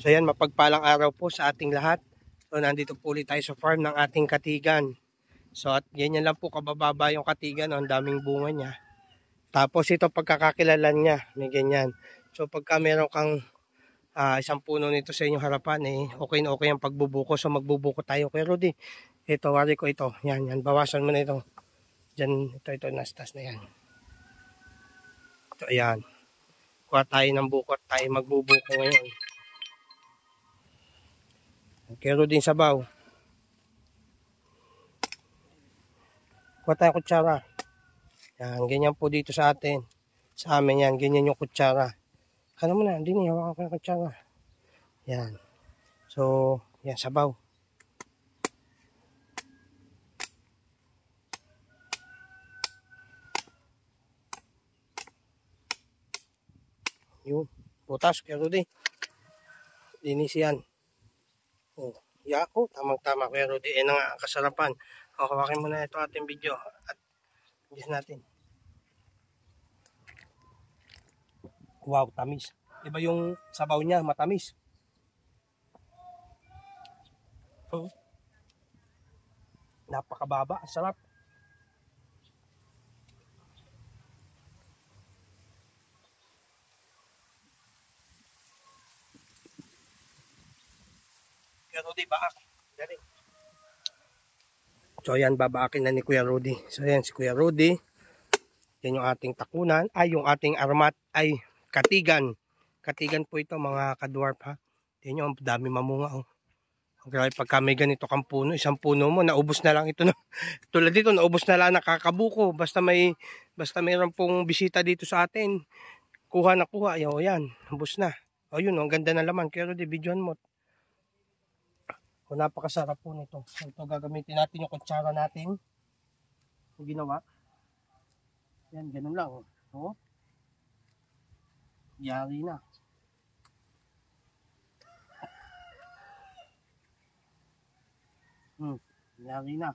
So yan, mapagpalang araw po sa ating lahat. So nandito po ulit tayo sa farm ng ating katigan. So at ganyan lang po kabababa yung katigan, ang daming bunga niya. Tapos ito pagkakakilalan niya, may ganyan. So pagka meron kang isang puno nito sa inyong harapan, okay na okay ang pagbubuko. So magbubuko tayo kay Rudy. Ito, wari ko ito. Yan, bawasan mo na ito. Diyan, ito, nastas na yan. Ito, ayan. Kuha tayo ng buko at tayo magbubuko ngayon. Kero din sabaw. Kuha tayo kutsara. Yan, ganyan po dito sa atin. Sa amin yan, ganyan yung kutsara. Ano mo na, hindi niya, hawakan ko yung kutsara. Yan. So, yan, sabaw. Yun, butas, kero din. Linis yan. Oh, yako, tamang-tama Kuya Rudy. Na nga ang kasarapan. Hawakin mo na ito ating video at gis natin. Wow, tamis. Iba yung sabaw niya, matamis. Oh. Napakababa, sarap. Kuya Rudy, baak. Dali. So ayan, babaakin na ni Kuya Rudy. So ayan si Kuya Rudy. Yan yung ating takunan. Ay, yung ating armat ay katigan. Katigan po ito mga kadwarf ha. Yan yung dami mamunga. Oh. Grabe, pagka may ganito kang puno, isang puno mo, naubos na lang ito. Tulad dito, naubos na lang nakakabuko. Basta mayroon pong bisita dito sa atin. Kuha na kuha. Yan, ubos na. O yun, ang ganda na laman. Kaya di videoan mo. O, napakasarap po nito. Ito gagamitin natin yung kutsara natin. Yung ginawa. Yan, ganun lang. O. Yari na. Yari na.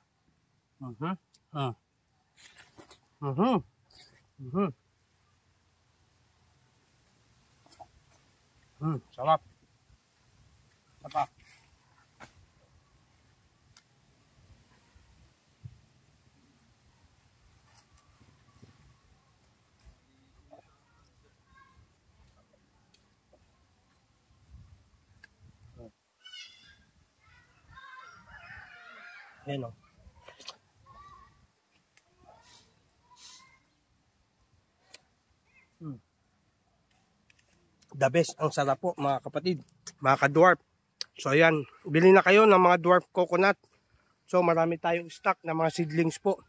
Sarap. Sarap. Ayan o. The best. Ang sarap po mga kapatid. Mga ka-dwarf. So ayan. Bili na kayo ng mga dwarf coconut. So marami tayong stock na mga seedlings po.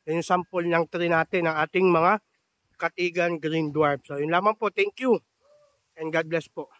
Yan yung sample ng tree natin ng ating mga katigan green dwarf. So yun lamang po. Thank you. And God bless po.